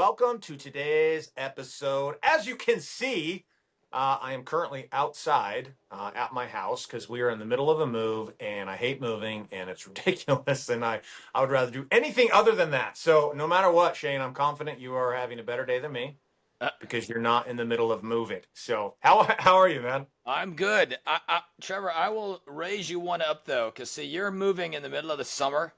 welcome to today's episode. As you can see, I am currently outside at my house because we are in the middle of a move and I hate moving and it's ridiculous and I would rather do anything other than that. So no matter what, Shane, I'm confident you are having a better day than me Uh, because you're not in the middle of moving. So how are you, man? I'm good. Trevor, I will raise you one up though, because see, you're moving in the middle of the summer,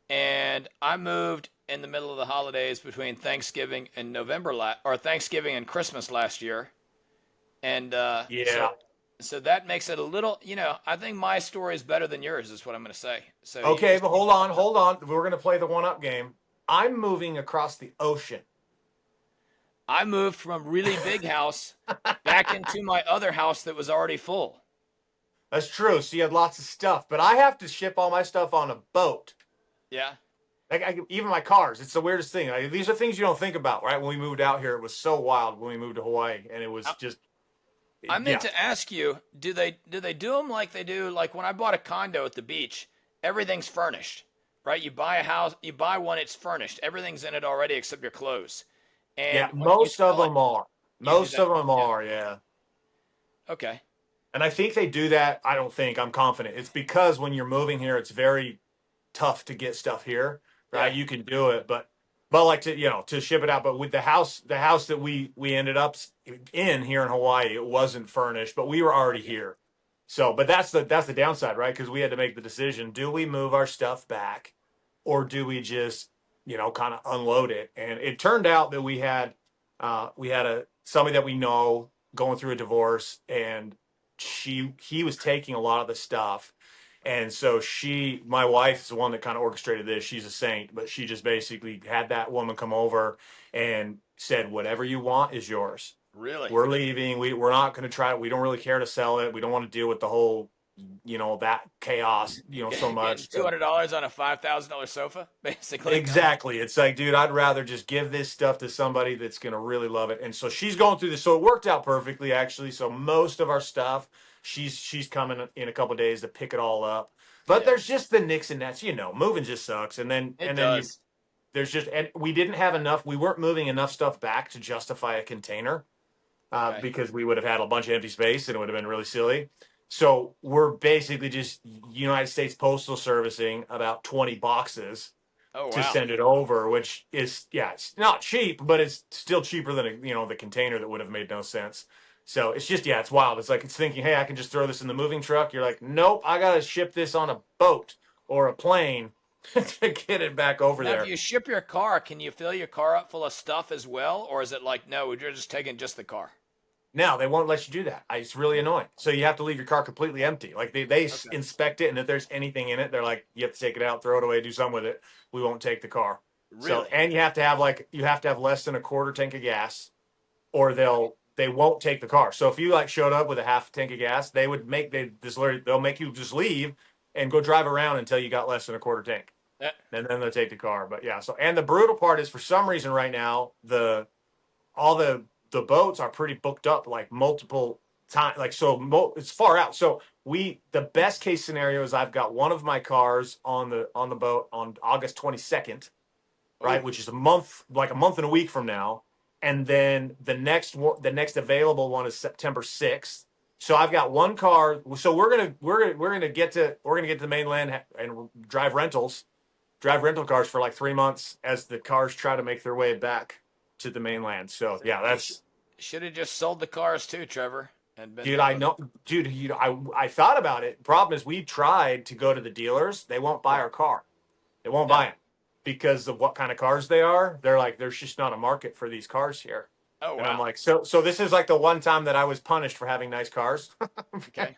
and I moved in the middle of the holidays between Thanksgiving and or Thanksgiving and Christmas last year, and Yeah. so that makes it a little. I think my story is better than yours, is what I'm going to say. So you Okay, just but keep hold on, building up. hold on. We're gonna play the one up game. I'm moving across the ocean. I moved from a really big house back into my other house that was already full. That's true. So you had lots of stuff, but I have to ship all my stuff on a boat. Yeah. Even my cars. It's the weirdest thing. These are things you don't think about, right? When we moved out here, it was so wild when we moved to Hawaii, and it was just, I meant yeah, to ask you, do they do them like they do like when I bought a condo at the beach? Everything's furnished, right? You buy a house, you buy one, it's furnished. Everything's in it already except your clothes. yeah. And when you Most of sell it, them are. you do Most that. of them Yeah. are, yeah. Okay. And I think they do that. I don't think. I'm confident. It's because when you're moving here, it's very tough to get stuff here, right? Yeah. You can do it, but like to ship it out. But with the house that we ended up in here in Hawaii, it wasn't furnished, but we were already Okay. here. So, but that's the downside, right? Because we had to make the decision: do we move our stuff back, or do we just kind of unload it? And it turned out that we had a somebody that we know going through a divorce, and he was taking a lot of the stuff, and so my wife is the one that kind of orchestrated this. She's a saint, but she just basically had that woman come over and said, whatever you want is yours. Really? We're leaving. We're not going to try it. We don't really care to sell it. We don't want to deal with the whole, that chaos, so Getting much. $200 on a $5,000 sofa, basically. Exactly. It's like, dude, I'd rather just give this stuff to somebody that's going to really love it. And so she's going through this. So it worked out perfectly, actually. So most of our stuff, she's coming in a couple of days to pick it all up. But Yeah. there's just the nicks and nats, moving just sucks. And then It you does. there's just and we didn't have enough. We weren't moving enough stuff back to justify a container Okay. because we would have had a bunch of empty space and it would have been really silly. So we're basically just United States Postal Servicing about 20 boxes Oh to wow. send it over, which is, yeah, it's not cheap, but it's still cheaper than the container that would have made no sense. So it's just, yeah, it's wild. It's like it's thinking, hey, I can just throw this in the moving truck. You're like, nope, I gotta ship this on a boat or a plane to get it back over Now, if there. you ship your car, can you fill your car up full of stuff as well, or is it like no, you're just taking just the car? Now they won't let you do that. It's really annoying. So you have to leave your car completely empty. Like they Okay. inspect it, and if there's anything in it, they're like, you have to take it out, throw it away, do something with it. We won't take the car. So Really? and you have to have less than a quarter tank of gas, or Okay. they won't take the car. So if you like showed up with a half tank of gas, they'll make you just leave and go drive around until you got less than a quarter tank, Uh, and then they'll take the car. But yeah, so and the brutal part is for some reason right now all the boats are pretty booked up like multiple times, like it's far out. So the best case scenario is I've got one of my cars on the boat on August 22nd, right, oh, which is a month and a week from now, and then the next available one is September 6th. So I've got one car. So we're gonna get to the mainland and drive rental cars for like 3 months as the cars try to make their way back to the mainland. So yeah, you that's should have just sold the cars too, Trevor, and been dude. done I with it. know, dude. I thought about it. Problem is, we tried to go to the dealers. They won't buy Yeah. our car. They won't buy No. it because of what kind of cars they are. They're like, there's just not a market for these cars here. Oh And I'm wow. like, so this is like the one time that I was punished for having nice cars, Okay.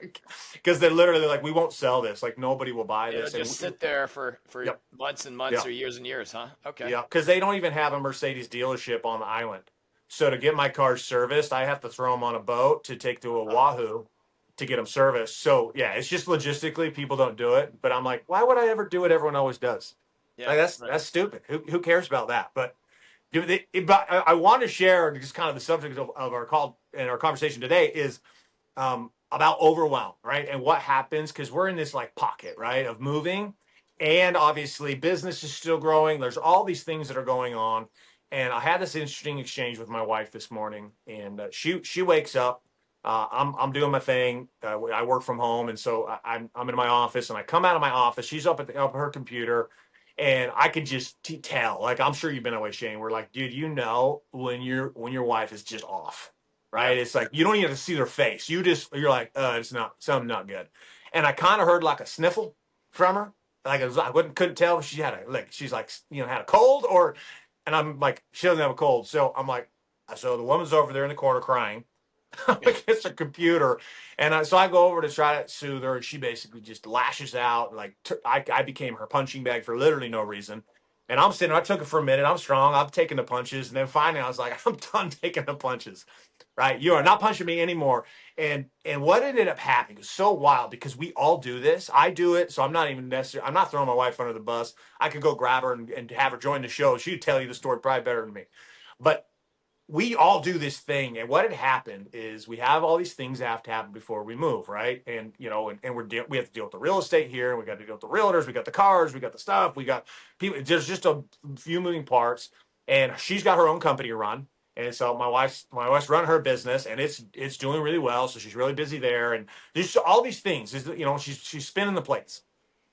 because they're literally like, we won't sell this. Like nobody will buy It'll this. And just sit there for yep, months and months yep. or years and years, huh? Okay. Yeah, because they don't even have a Mercedes dealership on the island. So to get my cars serviced, I have to throw them on a boat to take to Oh, Oahu to get them serviced. So yeah, it's just logistically people don't do it. But I'm like, why would I ever do what everyone always does? yeah. Like Right. that's stupid. Who cares about that? But I want to share just kind of the subject of our call and our conversation today is about overwhelm, right? And what happens because we're in this like pocket, right, of moving, and obviously business is still growing. There's all these things that are going on, And I had this interesting exchange with my wife this morning, and she wakes up. I'm doing my thing. I work from home, and so I'm in my office, and I come out of my office. She's up at her computer, and I could just tell. Like I'm sure you've been that way, Shane. We're like, dude, you know when your wife is just off, Yeah. right? It's like you don't even have to see their face. You're like, it's not something not good. And I kind of heard like a sniffle from her. Like I couldn't tell if she had a like she's like had a cold or, and I'm like she doesn't have a cold. So I'm like, so the woman's over there in the corner crying against her computer, and so I go over to try to soothe her, and she basically just lashes out. Like I became her punching bag for literally no reason. And I'm sitting. I took it for a minute. I'm strong. I'm taking the punches, and then finally I was like, I'm done taking the punches. Right? You are not punching me anymore. And what ended up happening is so wild because we all do this. I do it, so I'm not even necessarily. I'm not throwing my wife under the bus. I could go grab her and have her join the show. She'd tell you the story probably better than me. But we all do this thing, and what had happened is we have all these things that have to happen before we move, right? And and we have to deal with the real estate here, and we got to deal with the realtors, we got the cars, we got the stuff, we got people. There's just a few moving parts, and she's got her own company to run, and so my wife's running her business, and it's doing really well, so she's really busy there, and there's all these things. Is she's spinning the plates.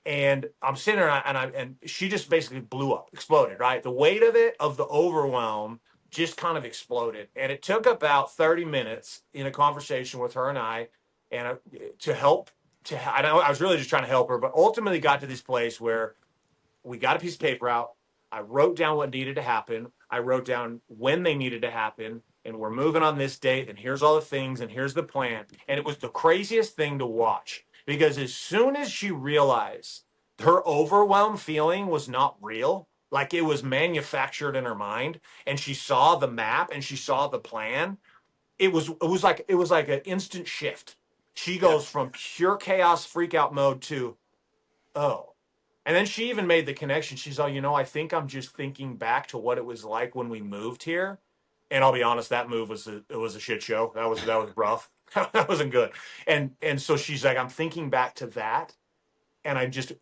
And I'm sitting there, and she just basically blew up, exploded. Right, the weight of it, of the overwhelm, just kind of exploded. And it took about 30 minutes in a conversation with her and I, and to help. I know I was really just trying to help her, but ultimately got to this place where we got a piece of paper out. I wrote down what needed to happen. I wrote down when they needed to happen, and we're moving on this date. And here's all the things, and here's the plan. And it was the craziest thing to watch because as soon as she realized her overwhelmed feeling was not real, like it was manufactured in her mind, and she saw the map and she saw the plan, it was like an instant shift. She Yeah. goes from pure chaos freak out mode to, oh. And then she even made the connection. She's all, I think I'm just thinking back to what it was like when we moved here. And I'll be honest, that move it was a shit show. That was rough. That wasn't good. And so she's like, I'm thinking back to that, and I'm just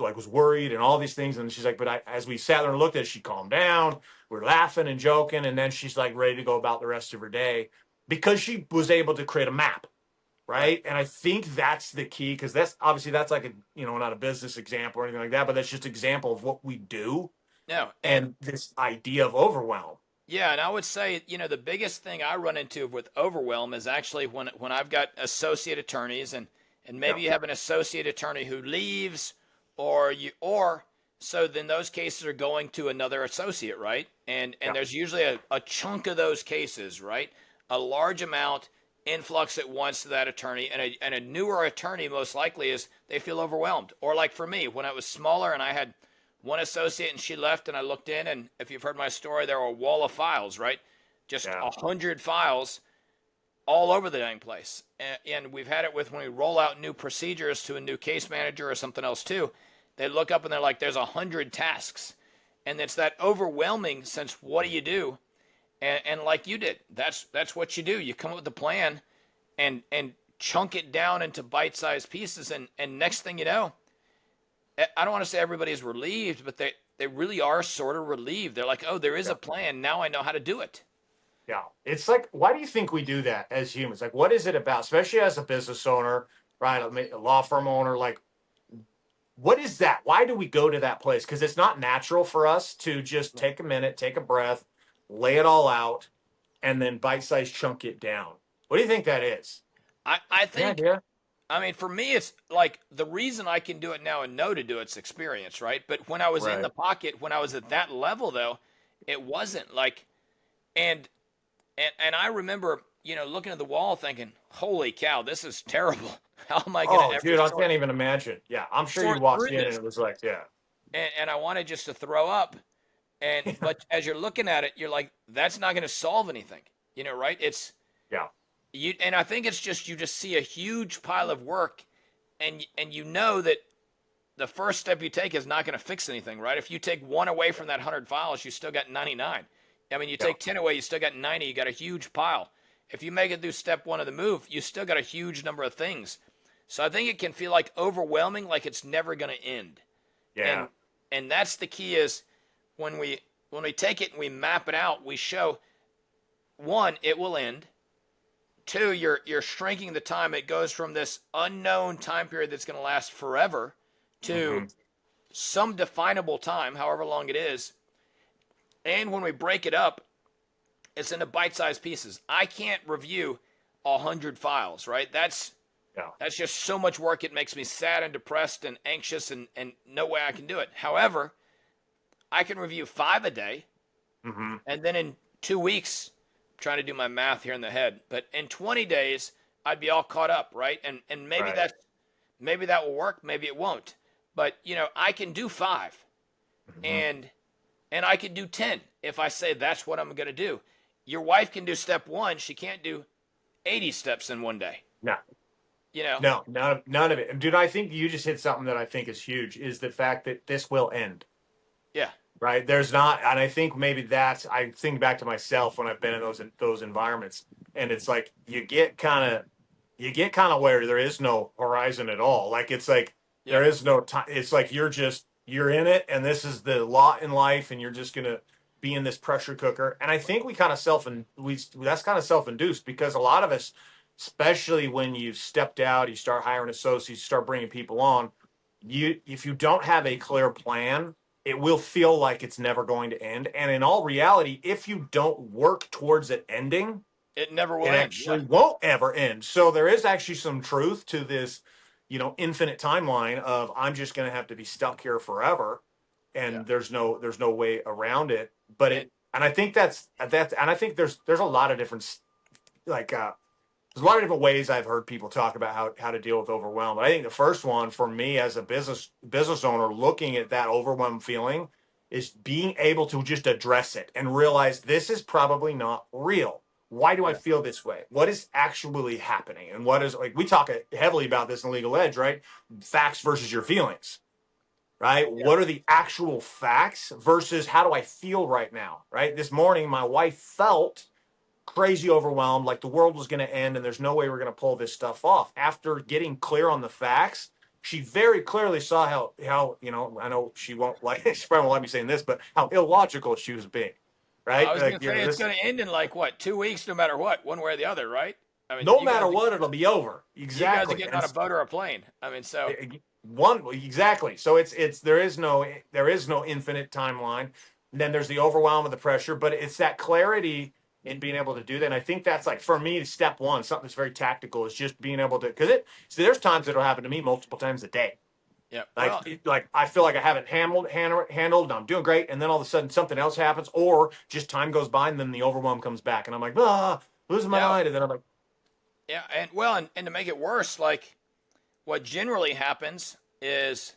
like was worried and all these things. And she's like, but as we sat there and looked at it, she calmed down. We're laughing and joking, and then she's like ready to go about the rest of her day because she was able to create a map, Right. right? And I think that's the key because that's like a not a business example or anything like that, but that's just an example of what we do No. And and this idea of overwhelm. yeah, and I would say, the biggest thing I run into with overwhelm is actually when I've got associate attorneys and Yeah, maybe you have an associate attorney who leaves or so then those cases are going to another associate, right? And yeah, there's usually a chunk of those cases, right? A large amount influx at once to that attorney and a newer attorney most likely is they feel overwhelmed. Or like for me, when I was smaller and I had one associate and she left and I looked in and if you've heard my story, there were a wall of files, right? Just yeah, 100 files all over the dang place. And we've had it with when we roll out new procedures to a new case manager or something else too. They look up and they're like, there's 100 tasks. And it's that overwhelming sense, what do you do? And like you did, that's what you do. You come up with a plan and chunk it down into bite-sized pieces. And next thing you know, I don't want to say everybody's relieved, but they really are sort of relieved. They're like, oh, there is yeah. a plan. Now I know how to do it. Yeah. It's like, why do you think we do that as humans? Like, what is it about, especially as a business owner, right? A law firm owner, like, what is that? Why do we go to that place? Because it's not natural for us to just take a minute, take a breath, lay it all out, and then bite size chunk it down. What do you think that is? I Any think, idea? I mean, for me, it's like the reason I can do it now and know to do it's experience, right? But when I was in Right. the pocket, when I was at that level, though, it wasn't like, and and I remember, looking at the wall thinking, holy cow, this is terrible. How am I going to Oh, ever dude, I sort can't even imagine. Yeah, I'm sure you sort walked through in and this? it was like, yeah, And I wanted just to throw up. But as you're looking at it, you're like, that's not going to solve anything, right? It's yeah, you, and I think it's just you just see a huge pile of work, and you know that the first step you take is not going to fix anything, right? If you take one away from that 100 files, you still got 99. I mean, you yeah, take 10 away, you still got 90. You got a huge pile. If you make it through step one of the move, you still got a huge number of things. So I think it can feel like overwhelming, like it's never going to end. yeah, And and that's the key is when we take it and we map it out, we show one, it will end. Two, you're shrinking the time. It goes from this unknown time period that's going to last forever to Mm-hmm. some definable time, however long it is. And when we break it up, it's into bite-sized pieces. I can't review 100 files, right? Yeah. That's just so much work. It makes me sad and depressed and anxious, and no way I can do it. However, I can review 5 a day, Mm-hmm. and then in 2 weeks, I'm trying to do my math here in the head, but in 20 days, I'd be all caught up, right? And Right. maybe that will work, maybe it won't. But I can do 5, Mm-hmm. and I can do 10 if I say that's what I'm going to do. Your wife can do step 1. She can't do 80 steps in one day. No. You know? No, none of it. Dude, I think you just hit something that I think is huge is the fact that this will end. Yeah. Right. There's not, and I think maybe I think back to myself when I've been in those environments, and it's like you get kind of where there is no horizon at all. Like it's like there Yep. is no time. It's like you're in it, and this is the lot in life, and you're just gonna be in this pressure cooker. And I think we kind of that's kind of self induced because a lot of us, especially when you've stepped out, you start hiring associates, you start bringing people on. If you don't have a clear plan, it will feel like it's never going to end. And in all reality, if you don't work towards it ending, It never will it end. Yeah. actually won't ever end. So there is actually some truth to this, infinite timeline of I'm just going to have to be stuck here forever, Yeah. and there's no way around it. But And and I think and I think there's a lot of different like there's a lot of different ways I've heard people talk about how to deal with overwhelm. But I think the first one for me as a business owner looking at that overwhelm feeling is being able to just address it and realize this is probably not real. Why do I yeah. feel this way? What is actually happening? And what is like we talk heavily about this in Legal Edge, right? Facts versus your feelings, right? Yeah. What are the actual facts versus how do I feel right now, right? This morning, my wife felt crazy overwhelmed, like the world was going to end and there's no way we're going to pull this stuff off. After getting clear on the facts, she very clearly saw how I know she won't like she probably won't like me saying this, but how illogical she was being, I right? was going Like to say it's this, going to end in like what, 2 weeks, no matter what, one way or the other, right? I mean, no matter what, it'll be over. you guys are Exactly, getting and on a boat or a plane. I mean, so one exactly. So it's there is no infinite timeline. And then there's the overwhelm of the pressure, but it's that clarity in being able to do that. And I think that's like for me, step one, something that's very tactical is just being able to because there's times it'll happen to me multiple times a day. yeah. Like Well, like I feel like I haven't handled, and I'm doing great, and then all of a sudden something else happens, or just time goes by, and then the overwhelm comes back, and I'm like, losing my yeah, mind, and then I'm like, yeah, and to make it worse, like what generally happens is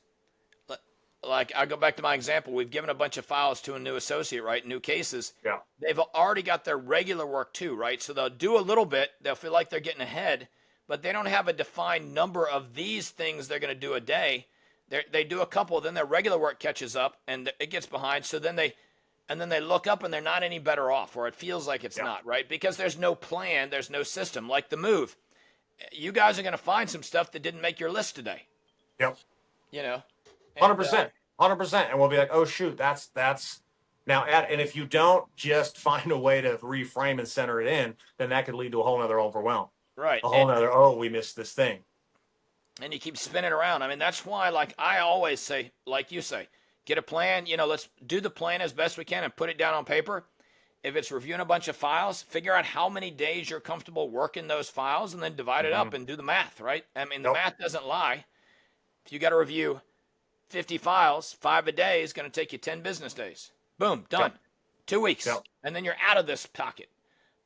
like I go back to my example. We've given a bunch of files to a new associate, right? New cases. yeah, They've already got their regular work too, right? So they'll do a little bit. They'll feel like they're getting ahead, but they don't have a defined number of these things they're going to do a day. They do a couple, then their regular work catches up and it gets behind. So then they look up and they're not any better off, or it feels like it's yeah, not, right? Because there's no plan, there's no system. Like the move, you guys are going to find some stuff that didn't make your list today, yep. you know. Hundred And percent, 100%, and we'll be like, oh shoot, that's now. And if you don't just find a way to reframe and center it in, then that could lead to a whole nother overwhelm, right, a whole nother we missed this thing. and you keep spinning around. I mean, that's why, like I always say, like you say, get a plan. Let's do the plan as best we can and put it down on paper. If it's reviewing a bunch of files, figure out how many days you're comfortable working those files, and then divide it Mm-hmm. up and do the math. Right? I mean, the Yep. math doesn't lie. If you got to review 50 files, 5 a day is going to take you 10 business days. Boom, done. Yep. 2 weeks, Yep. and then you're out of this pocket.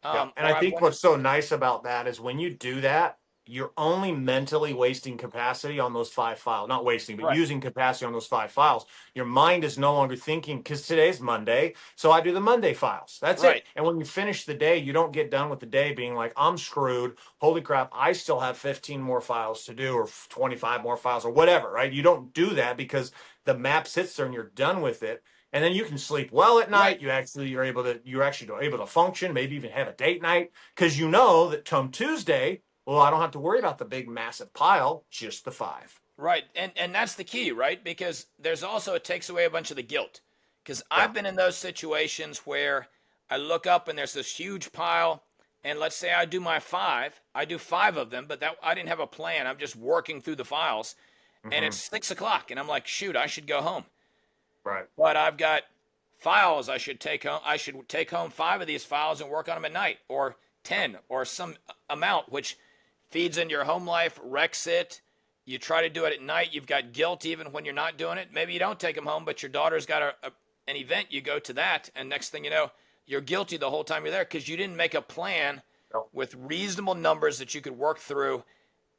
Yeah. And Or I I've think what's so nice about that is when you do that, you're only mentally wasting capacity on those 5 files. Not wasting, but right, using capacity on those 5 files. Your mind is no longer thinking because today's Monday. So I do the Monday files. That's right, it. And when you finish the day, you don't get done with the day being like, I'm screwed. Holy crap, I still have 15 more files to do or 25 more files or whatever, right? You don't do that because the map sits there and you're done with it. And then you can sleep well at night. right. You're actually able to function, maybe even have a date night because you know that come Tuesday, well, I don't have to worry about the big massive pile, just the 5. Right. And that's the key, right? Because there's also, it takes away a bunch of the guilt. Because Yeah. I've been in those situations where I look up and there's this huge pile, and let's say I do five of them, but that I didn't have a plan. I'm just working through the files, and it's Hmm. 6 o'clock, and I'm like, shoot, I should go home. Right. But I've got files I should take home. I should take home five of these files and work on them at night, or 10, or some amount, which feeds into your home life, wrecks it. You try to do it at night. You've got guilt even when you're not doing it. Maybe you don't take them home, but your daughter's got an event. You go to that, and next thing you know, you're guilty the whole time you're there because you didn't make a plan Yep. with reasonable numbers that you could work through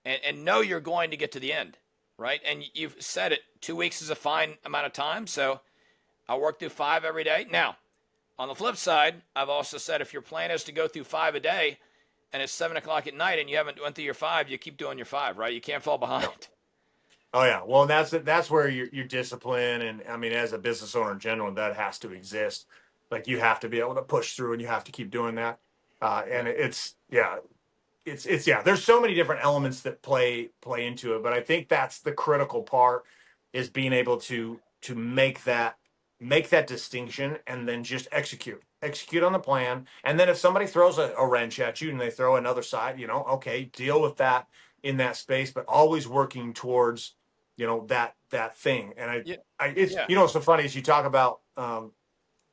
and know you're going to get to the end, right? And you've said it. 2 weeks is a fine amount of time, so I work through five every day. Now, on the flip side, I've also said if your plan is to go through five a day and it's 7 o'clock at night and you haven't went through your five, you keep doing your five, right? You can't fall Yep. behind. Oh yeah. Well, that's where your discipline, and I mean, as a business owner in general, that has to exist. Like you have to be able to push through, and you have to keep doing that. Yeah. And it's yeah, it's yeah. There's so many different elements that play into it, but I think that's the critical part is being able to make that distinction and then just execute on the plan. And then if somebody throws a wrench at you and they throw another side, okay, deal with that in that space, but always working towards that thing. And Yeah. it's Yeah. what's so funny is you talk about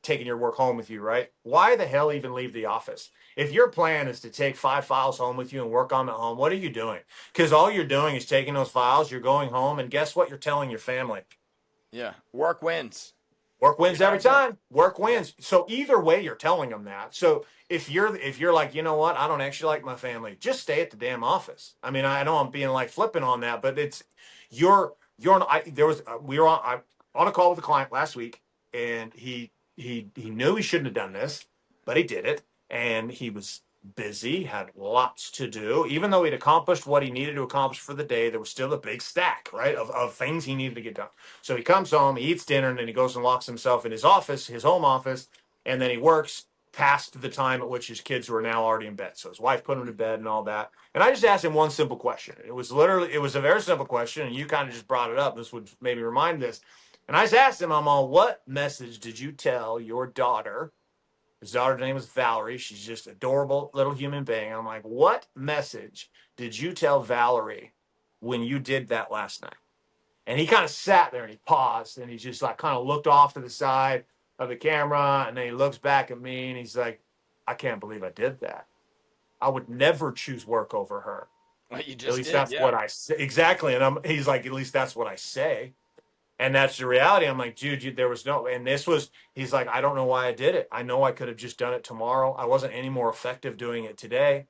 taking your work home with you, right? Why the hell even leave the office? If your plan is to take 5 files home with you and work on them at home, what are you doing? Because all you're doing is taking those files, you're going home, and guess what? You're telling your family. Yeah. Work wins. Work You're wins every not doing. time. Work Yeah. wins. So either way, you're telling them that. So if you're like, you know what, I don't actually like my family, just stay at the damn office. I mean, I know I'm being like flippant on that, but it's you're. There was we were on a call with a client last week, and he knew he shouldn't have done this, but he did it, and he was busy, had lots to do. Even though he'd accomplished what he needed to accomplish for the day, there was still a big stack, right, of things he needed to get done. So he comes home, he eats dinner, and then he goes and locks himself in his office, his home office, and then he works past the time at which his kids were now already in bed. So his wife put him to bed and all that. And I just asked him one simple question. It was a very simple question, and you kind of just brought it up. This would maybe remind this. And I just asked him, I'm all, what message did you tell your daughter? His daughter's name is Valerie. She's just an adorable little human being. I'm like, what message did you tell Valerie when you did that last night? And he kind of sat there and he paused and he just like kind of looked off to the side of the camera, and then he looks back at me and he's like, I can't believe I did that. I would never choose work over her. Well, you At just least did. that's Yeah. what I say. Exactly. And he's like, at least that's what I say. And that's the reality. I'm like, dude, there was no, and he's like, I don't know why I did it. I know I could have just done it tomorrow. I wasn't any more effective doing it today.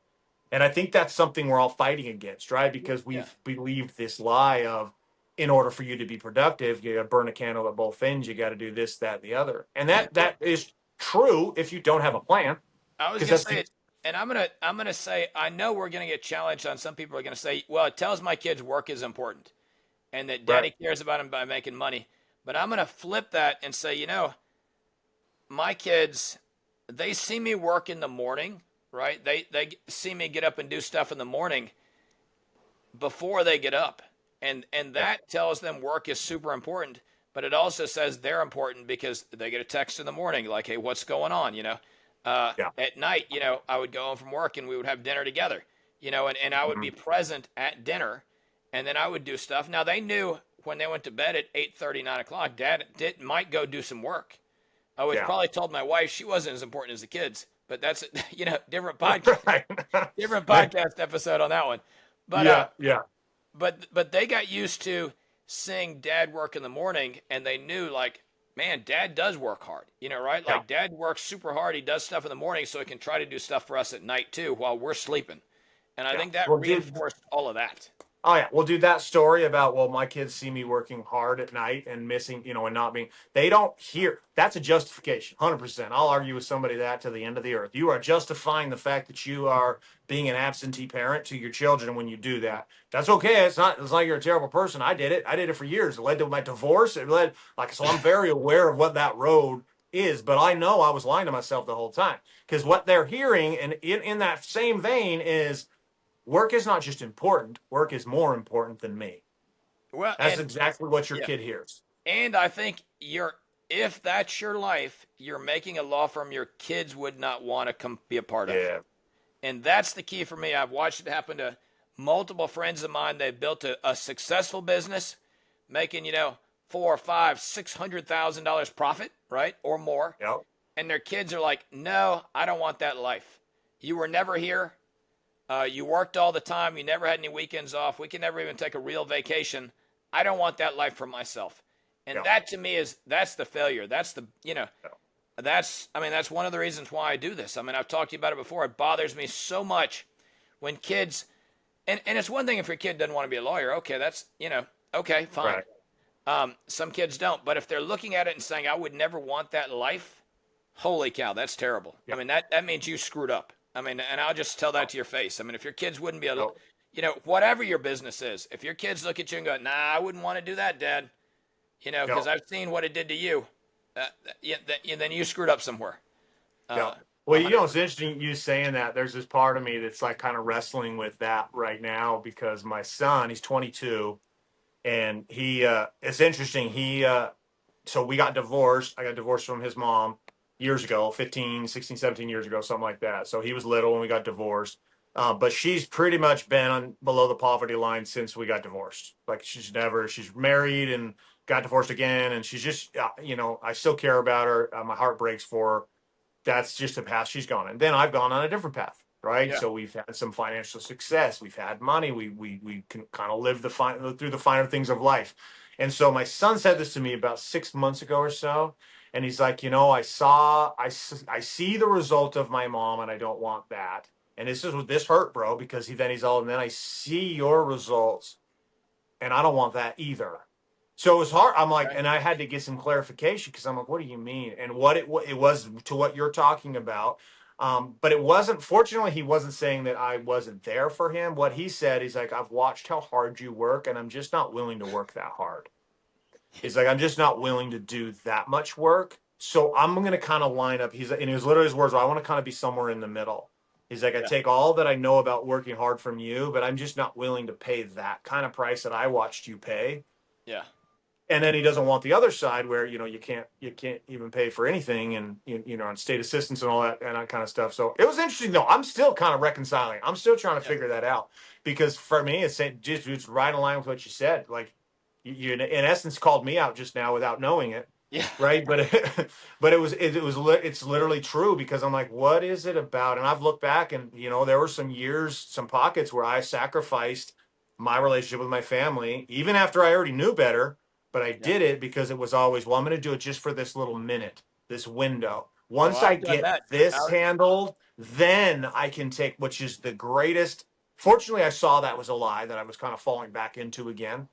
And I think that's something we're all fighting against, right? Because Yeah. we've believed this lie of, in order for you to be productive, you got to burn a candle at both ends. You got to do this, that, and the other. And And that well, that is true if you don't have a plan, I was because gonna that's say the it, and I'm gonna say I know we're gonna get challenged on. Some people are gonna say, well, it tells my kids work is important and that right. daddy cares about them by making money. But I'm gonna flip that and say, my kids, they see me work in the morning, right? They see me get up and do stuff in the morning before they get up. And Yeah, that tells them work is super important, but it also says they're important because they get a text in the morning like, "Hey, what's going on?" yeah. At night, I would go home from work and we would have dinner together, and I would be Mhm. present at dinner, and then I would do stuff. Now they knew when they went to bed at 8:30, 9 o'clock, Dad might go do some work. I was Yeah. probably told my wife she wasn't as important as the kids, but that's different podcast, Right. different Right. podcast episode on that one. But Yeah. Yeah. but they got used to seeing dad work in the morning, and they knew like, man, dad does work hard, right? Yeah. Like dad works super hard. He does stuff in the morning so he can try to do stuff for us at night too while we're sleeping. And I Yeah. think that Well, dude, reinforced all of that. oh yeah, well, dude, that story about, well, my kids see me working hard at night and missing, and not being, they don't hear. That's a justification, 100%. I'll argue with somebody that to the end of the earth. You are justifying the fact that you are being an absentee parent to your children when you do that. That's okay. It's not you're a terrible person. I did it. I did it for years. It led to my divorce. It led so I'm very aware of what that road is, but I know I was lying to myself the whole time, because what they're hearing, and in that same vein, is work is not just important, work is more important than me. Well, That's exactly what your yeah, kid hears. and I think if that's your life, you're making a law firm your kids would not want to come be a part of. Yeah. And that's the key for me. I've watched it happen to multiple friends of mine. They built a successful business, making, four, five, $600,000 profit, right? Or more. Yep. And their kids are like, no, I don't want that life. You were never here. You worked all the time. You never had any weekends off. We can never even take a real vacation. I don't want that life for myself. And Yep. that to me that's the failure. That's the, Yep. that's one of the reasons why I do this. I mean, I've talked to you about it before. It bothers me so much when kids, and it's one thing if your kid doesn't want to be a lawyer. Okay, that's, okay, fine. Right. Some kids don't. But if they're looking at it and saying, I would never want that life, holy cow, that's terrible. I Yep. mean, that means you screwed up. I mean, and I'll just tell that Yep. to your face. I mean, if your kids wouldn't be Yep. whatever your business is, if your kids look at you and go, nah, I wouldn't want to do that, Dad, because Yep. I've seen what it did to you, then you screwed up somewhere. Yep. Uh, Well, a hundred. it's interesting you saying that. There's this part of me that's like kind of wrestling with that right now because my son, he's 22, and it's interesting. So we got divorced. I got divorced from his mom years ago, 15, 16, 17 years ago, something like that. So he was little when we got divorced. But she's pretty much been below the poverty line since we got divorced. Like she's married and got divorced again. And she's just, I still care about her. My heart breaks for her. That's just the path she's gone. And then I've gone on a different path, right? Yeah, So we've had some financial success. We've had money. We can kind of live through the finer things of life. And so my son said this to me about 6 months ago or so, and he's like, I see the result of my mom, and I don't want that. And this hurt, bro, because and then I see your results, and I don't want that either. So it was hard. I'm like, okay. and I had to get some clarification because I'm like, what do you mean? And what it was to what you're talking about. But it wasn't, fortunately, he wasn't saying that I wasn't there for him. What he said, he's like, I've watched how hard you work, and I'm just not willing to work that hard. He's like, I'm just not willing to do that much work. So I'm going to kind of line up. And he was literally his words, well, I want to kind of be somewhere in the middle. He's like, I Yeah, take all that I know about working hard from you, but I'm just not willing to pay that kind of price that I watched you pay. yeah, And then he doesn't want the other side where you can't even pay for anything, and on state assistance and all that kind of stuff. So it was interesting though. I'm still kind of reconciling. I'm still trying to yeah, figure that out because for me it's right in line with what you said. Like you in essence called me out just now without knowing it, yeah, right? It's literally true because I'm like, what is it about? And I've looked back and there were some years, some pockets where I sacrificed my relationship with my family even after I already knew better, but I yeah. did it because it was always, well, I'm going to do it just for this little minute, this window. Oh, Once I I've done get that. this handled, then I can take, which is the greatest. Fortunately, I saw that was a lie that I was kind of falling back into again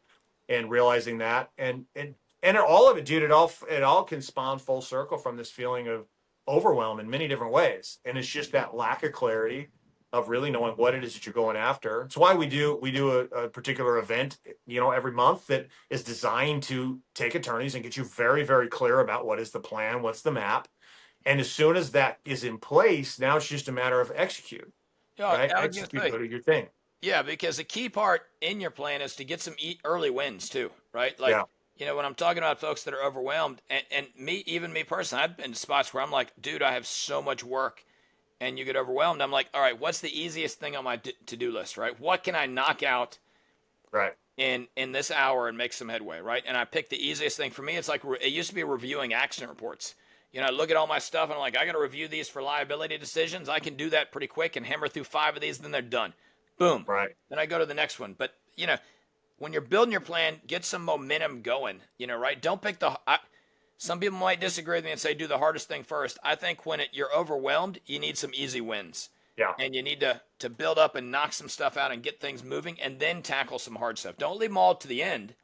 and realizing that. And all of it, dude, it all can spawn full circle from this feeling of overwhelm in many different ways. And it's just that lack of clarity of really knowing what it is that you're going after. It's why we do a particular event, every month that is designed to take attorneys and get you very, very clear about what is the plan, what's the map. And as soon as that is in place, now it's just a matter of execute, Yeah, right? I was gonna Execute, say, go do your thing. yeah, because the key part in your plan is to get some early wins too, right? Like, Yeah. when I'm talking about folks that are overwhelmed, and even me personally, I've been in spots where I'm like, dude, I have so much work, and you get overwhelmed. I'm like, all right, what's the easiest thing on my to-do list, right? What can I knock out Right. in this hour and make some headway, right? And I pick the easiest thing for me. It's like it used to be reviewing accident reports. I look at all my stuff and I'm like, I got to review these for liability decisions. I can do that pretty quick and hammer through 5 of these, then they're done. Boom. Right. Then I go to the next one. But when you're building your plan, get some momentum going. Right? Don't pick some people might disagree with me and say do the hardest thing first. I think when you're overwhelmed, you need some easy wins. Yeah. And you need to build up and knock some stuff out and get things moving and then tackle some hard stuff. Don't leave them all to the end,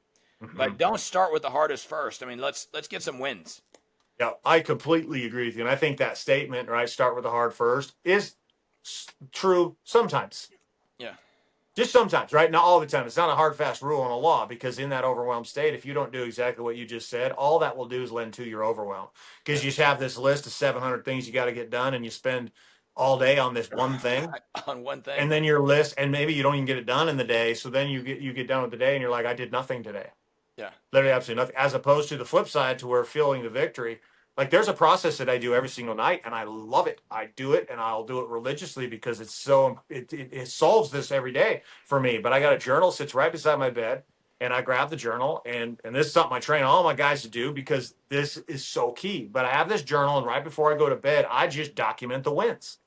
Mm-hmm. but don't start with the hardest first. I mean, let's get some wins. Yeah, I completely agree with you. And I think that statement, right, start with the hard first, is true sometimes. Yeah. Just sometimes, right? Not all the time. It's not a hard, fast rule in a law because in that overwhelmed state, if you don't do exactly what you just said, all that will do is lend to your overwhelm because Yeah. you just have this list of 700 things you got to get done and you spend all day on this one thing. On one thing. And then your list, and maybe you don't even get it done in the day. So then you get done with the day and you're like, I did nothing today. Yeah. Literally absolutely nothing. As opposed to the flip side, to where feeling the victory, like there's a process that I do every single night, and I love it. I do it, and I'll do it religiously because it solves this every day for me. But I got a journal sits right beside my bed, and I grab the journal, and this is something I train all my guys to do because this is so key. But I have this journal, and right before I go to bed, I just document the wins.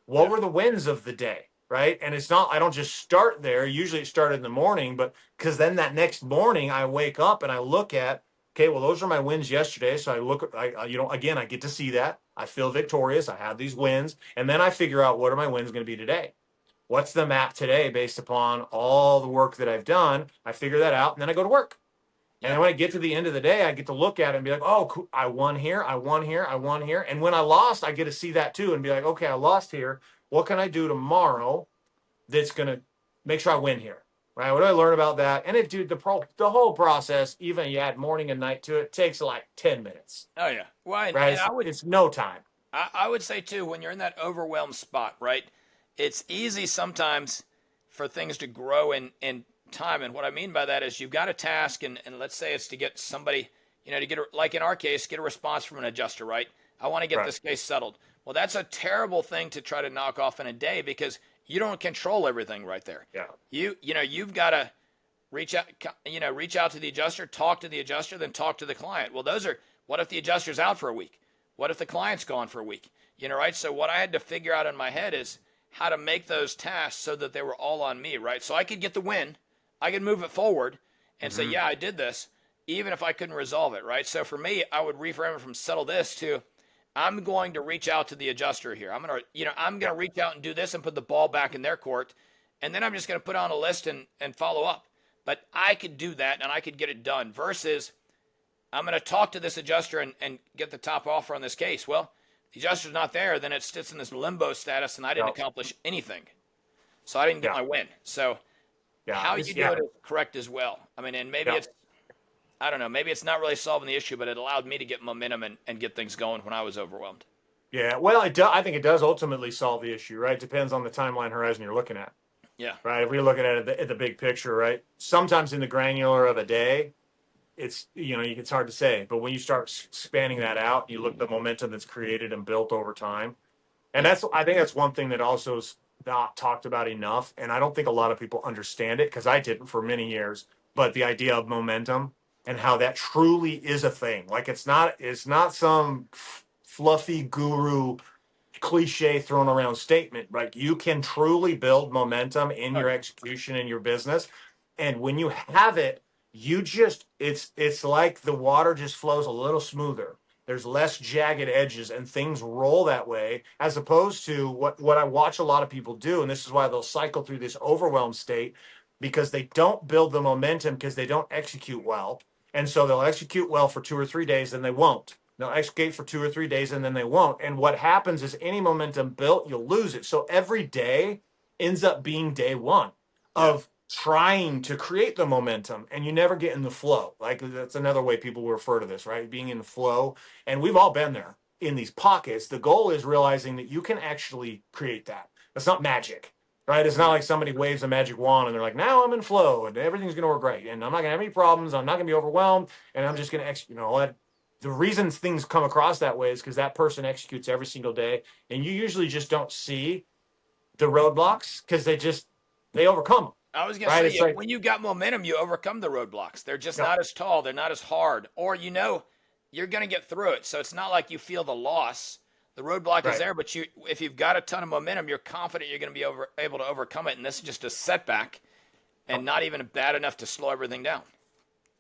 What Yeah. were the wins of the day? Right. And it's not, I don't just start there. Usually it started in the morning, but because then that next morning I wake up and I look at, okay, well, those are my wins yesterday. So I look, again, I get to see that. I feel victorious. I have these wins. And then I figure out what are my wins going to be today? What's the map today based upon all the work that I've done? I figure that out and then I go to work. And Yeah. then when I get to the end of the day, I get to look at it and be like, oh, cool, I won here, I won here, I won here. And when I lost, I get to see that too and be like, okay, I lost here. What can I do tomorrow that's going to make sure I win here? Right? What do I learn about that? And dude, the whole process, even you add morning and night to it, takes like 10 minutes. Oh yeah. Well, Right? and It's no time. I would say too, when you're in that overwhelmed spot, right? It's easy sometimes for things to grow in time. And what I mean by that is you've got a task, and let's say it's to get somebody, to get like in our case, get a response from an adjuster, right? I want to get Right. this case settled. Well, that's a terrible thing to try to knock off in a day because you don't control everything right there. Yeah. You've got to reach out to the adjuster, talk to the adjuster, then talk to the client. Well, what if the adjuster's out for a week? What if the client's gone for a week? Right? So what I had to figure out in my head is how to make those tasks so that they were all on me, right? So I could get the win, I could move it forward and say, yeah, I did this, even if I couldn't resolve it, right? So for me, I would reframe it from settle this to I'm going to reach out to the adjuster here. I'm going to reach out and do this and put the ball back in their court. And then I'm just going to put on a list and follow up. But I could do that and I could get it done versus I'm going to talk to this adjuster and get the top offer on this case. Well, the adjuster's not there, then it sits in this limbo status and I didn't accomplish anything. So I didn't get my win. So how you do it is correct as well. I mean, and maybe I don't know, maybe it's not really solving the issue, but it allowed me to get momentum and get things going when I was overwhelmed. Yeah. Well, I think it does ultimately solve the issue, right? Depends on the timeline horizon you're looking at. Yeah. Right. If we're looking at the big picture, right? Sometimes in the granular of a day, it's hard to say, but when you start spanning that out, you look at the momentum that's created and built over time. And I think that's one thing that also is not talked about enough. And I don't think a lot of people understand it because I didn't for many years, but the idea of momentum and how that truly is a thing. Like it's not some fluffy guru cliche thrown around statement. Like you can truly build momentum in your execution in your business. And when you have it, it's like the water just flows a little smoother. There's less jagged edges and things roll that way, as opposed to what I watch a lot of people do. And this is why they'll cycle through this overwhelmed state because they don't build the momentum because they don't execute well. And so they'll execute well for 2 or 3 days, then they won't. They'll execute for 2 or 3 days and then they won't. And what happens is any momentum built, you'll lose it. So every day ends up being day one of trying to create the momentum and you never get in the flow. Like that's another way people will refer to this, right? Being in the flow. And we've all been there in these pockets. The goal is realizing that you can actually create that. That's not magic, right? It's not like somebody waves a magic wand and they're like, now I'm in flow and everything's going to work great. And I'm not going to have any problems. I'm not going to be overwhelmed. And I'm just going to execute, the reason things come across that way is because that person executes every single day. And you usually just don't see the roadblocks because they overcome them. I was going to say, when you got momentum, you overcome the roadblocks. They're just not as tall. They're not as hard. Or you're going to get through it. So it's not like you feel the loss. The roadblock is there, but if you've got a ton of momentum, you're confident you're going to be able to overcome it. And this is just a setback and not even bad enough to slow everything down.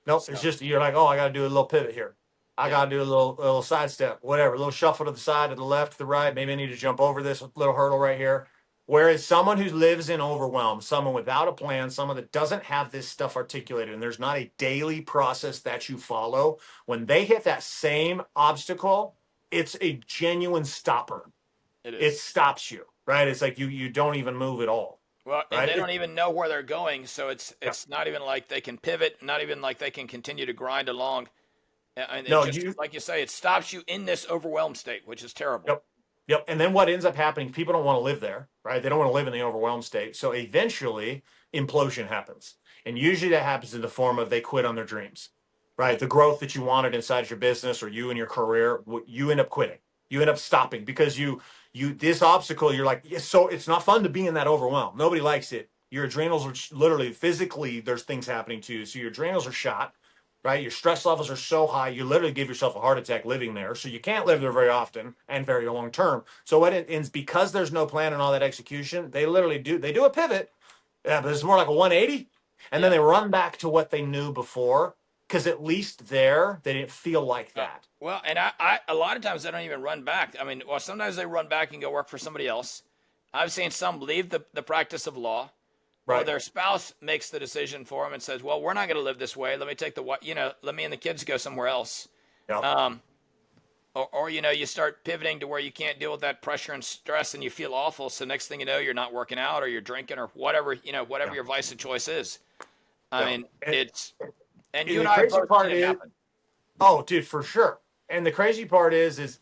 Nope, it's just you're like, oh, I got to do a little pivot here. I got to do a little side step, whatever, a little shuffle to the side, to the left, to the right. Maybe I need to jump over this little hurdle right here. Whereas someone who lives in overwhelm, someone without a plan, someone that doesn't have this stuff articulated, and there's not a daily process that you follow, when they hit that same obstacle, it's a genuine stopper. It is. It stops you, right? It's like you don't even move at all. Well, and they don't even know where they're going, so it's not even like they can pivot, not even like they can continue to grind along. And like you say, it stops you in this overwhelmed state, which is terrible. Yep. And then what ends up happening, people don't want to live there, right? They don't want to live in the overwhelmed state. So eventually implosion happens. And usually that happens in the form of they quit on their dreams, right? The growth that you wanted inside your business or you in your career, you end up quitting. You end up stopping because this obstacle, you're like, yeah, so it's not fun to be in that overwhelm. Nobody likes it. Your adrenals are literally physically, there's things happening to you. So your adrenals are shot, right? Your stress levels are so high, you literally give yourself a heart attack living there. So you can't live there very often and very long term. So what it ends, because there's no plan and all that execution, they do a pivot, yeah, but it's more like a 180. And then Yeah. they run back to what they knew before because at least there they didn't feel like that. Well, and I a lot of times they don't even run back. I mean, well, sometimes they run back and go work for somebody else. I've seen some leave the practice of law, or Right. their spouse makes the decision for them and says, "Well, we're not going to live this way. Let me take let me and the kids go somewhere else." Yep. Um, or you start pivoting to where you can't deal with that pressure and stress, and you feel awful. So next thing you know, you're not working out, or you're drinking, or whatever whatever Yeah. your vice of choice is. I Yeah. mean, And, it's and you and and the I crazy both seen part it is, happen. oh, dude, for sure. And the crazy part is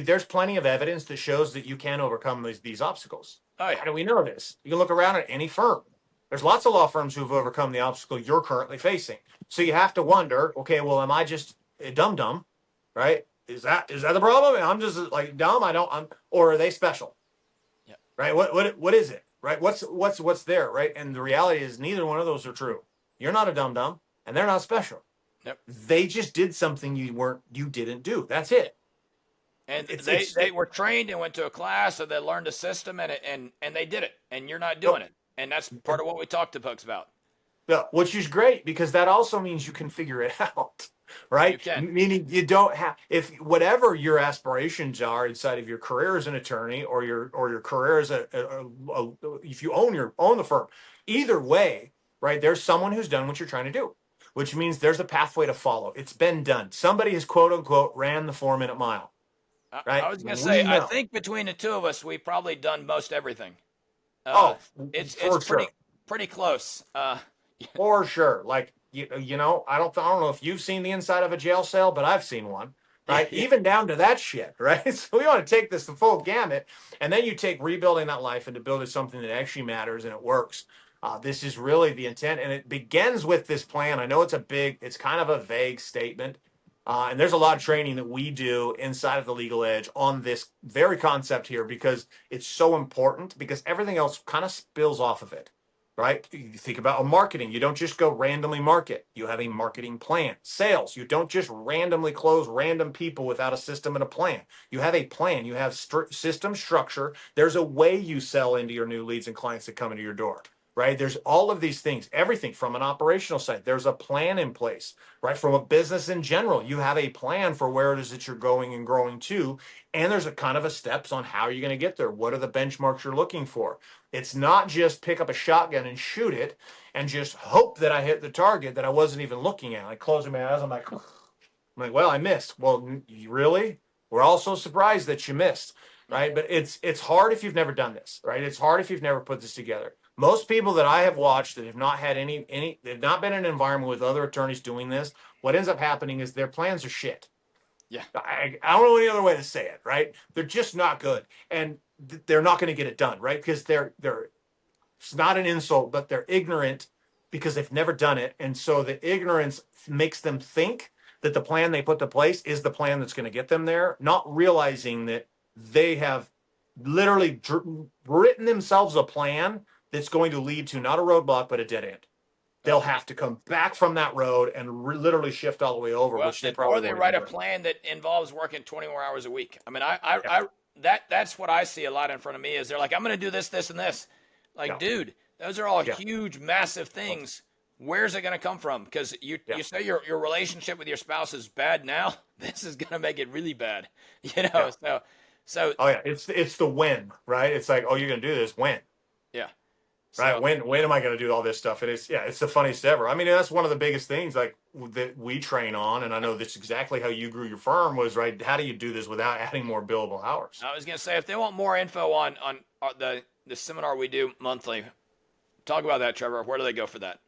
there's plenty of evidence that shows that you can overcome these obstacles. Oh yeah, How do we know this? You can look around at any firm. There's lots of law firms who've overcome the obstacle you're currently facing. So you have to wonder, okay, well, am I just a dumb dumb, right? Is that the problem? I'm just like dumb. Or are they special, yeah, right? What is it, right? What's there, right? And the reality is neither one of those are true. You're not a dumb dumb, and they're not special. yep. They just did something you didn't do. That's it. And It's they were trained and went to a class, or they learned a system, and they did it, and you're not doing no, it, and that's part of what we talk to folks about. no, which is great because that also means you can figure it out, You right? can. Meaning you don't have if whatever your aspirations are inside of your career as an attorney or your career as if you own the firm, either way, right? There's someone who's done what you're trying to do, which means there's a pathway to follow. It's been done. Somebody has quote unquote ran the 4 minute mile, I right? was gonna say, We I know. think between the two of us, we've probably done most everything. Uh, Oh, it's for pretty sure. pretty close. For sure. Like I don't know if you've seen the inside of a jail cell, but I've seen one. Yeah, Right, even down to that shit, right? So we want to take this the full gamut, and then you take rebuilding that life into building something that actually matters and it works. This is really the intent, and it begins with this plan. I know it's kind of a vague statement, and there's a lot of training that we do inside of the Legal Edge on this very concept here because it's so important because everything else kind of spills off of it, right? You think about marketing. You don't just go randomly market. You have a marketing plan. Sales. You don't just randomly close random people without a system and a plan. You have a plan. You have system structure. There's a way you sell into your new leads and clients that come into your door, right? There's all of these things, everything from an operational side. There's a plan in place, right? From a business in general, you have a plan for where it is that you're going and growing to. And there's a kind of a steps on how you're going to get there. What are the benchmarks you're looking for? It's not just pick up a shotgun and shoot it and just hope that I hit the target that I wasn't even looking at. Like closing my eyes, well, I missed. Well, really? We're all so surprised that you missed, yeah, right? But it's hard if you've never done this, right? It's hard if you've never put this together. Most people that I have watched that have not had they've not been in an environment with other attorneys doing this. What ends up happening is their plans are shit. yeah. I don't know any other way to say it, right? They're just not good, and they're not going to get it done, right? Because they're it's not an insult, but they're ignorant because they've never done it, and so the ignorance makes them think that the plan they put to place is the plan that's going to get them there, not realizing that they have literally written themselves a plan that's going to lead to not a roadblock but a dead end. Uh, They'll have to come back from that road and literally shift all the way over, well, which they or probably they won't write even a do. plan that involves working 20 more hours a week. I mean, Yeah, that's what I see a lot in front of me is they're like, I'm going to do this, this, and this. Like, yeah, dude, those are all yeah, huge, massive things. Where's it going to come from? Because yeah. you say your relationship with your spouse is bad now. This is going to make it really bad. You Yeah. know, so Oh yeah, it's the when, right? It's like, oh, you're gonna do this when, yeah. right? So When am I gonna do all this stuff? And it's the funniest ever. I mean, that's one of the biggest things like that we train on, and I know that's exactly how you grew your firm was right. How do you do this without adding more billable hours? I was going to say, if they want more info on the seminar we do monthly, talk about that, Trevor. Where do they go for that?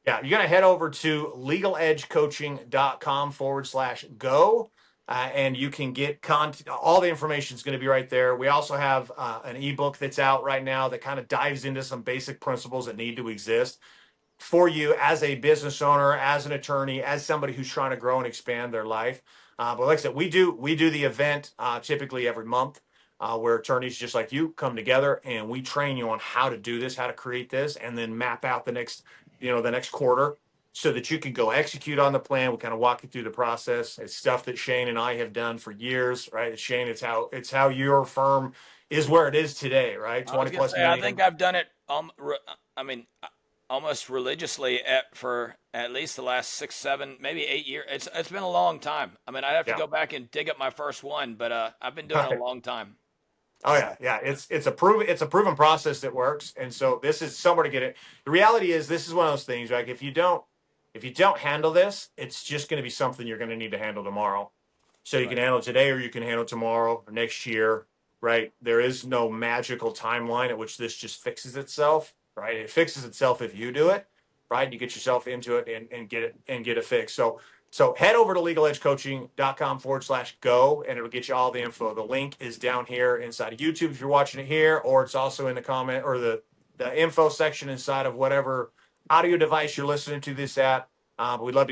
Yeah, you're gonna head over to legaledgecoaching.com/go. And you can get content. All the information is going to be right there. We also have an ebook that's out right now that kind of dives into some basic principles that need to exist. for you as a business owner, as an attorney, as somebody who's trying to grow and expand their life. But like I said, we do the event typically every month, where attorneys just like you come together and we train you on how to do this, how to create this, and then map out the next quarter so that you can go execute on the plan. We kind of walk you through the process. It's stuff that Shane and I have done for years, right? Shane, it's how your firm is where it is today, right? I was 20 gonna plus say, I think million. I've done it. I mean, almost religiously for at least the last 6, 7, maybe 8 years. It's been a long time. I mean, I'd have to Yeah. go back and dig up my first one, but I've been doing it a long time. Oh yeah, yeah. It's a proven process that works, and so this is somewhere to get it. The reality is, this is one of those things. Like if you don't handle this, it's just going to be something you're going to need to handle tomorrow. So you can Right. handle it today, or you can handle it tomorrow or next year. Right? There is no magical timeline at which this just fixes itself. Right? It fixes itself if you do it. Right? You get yourself into it and get it fixed. So head over to legaledgecoaching.com/go and it'll get you all the info. The link is down here inside of YouTube if you're watching it here, or it's also in the comment or the info section inside of whatever audio device you're listening to this at. But we'd love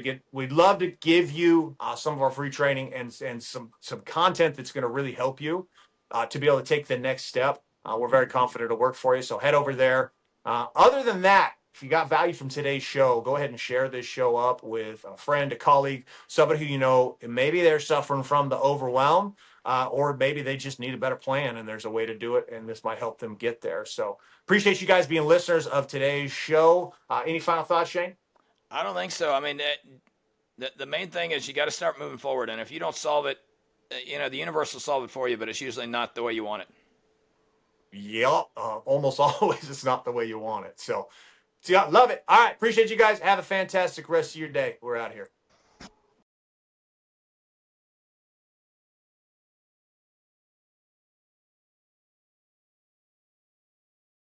to give you some of our free training and some content that's going to really help you to be able to take the next step. We're very confident it'll work for you. So head over there. Other than that, if you got value from today's show, go ahead and share this show up with a friend, a colleague, somebody who you know maybe they're suffering from the overwhelm, or maybe they just need a better plan and there's a way to do it, and this might help them get there. So appreciate you guys being listeners of today's show. Any final thoughts, Shane? I don't think so. I mean, the main thing is you got to start moving forward, and if you don't solve it, the universe will solve it for you, but it's usually not the way you want it. Yep. Almost always it's not the way you want it. So yeah, love it. All right. Appreciate you guys. Have a fantastic rest of your day. We're out here.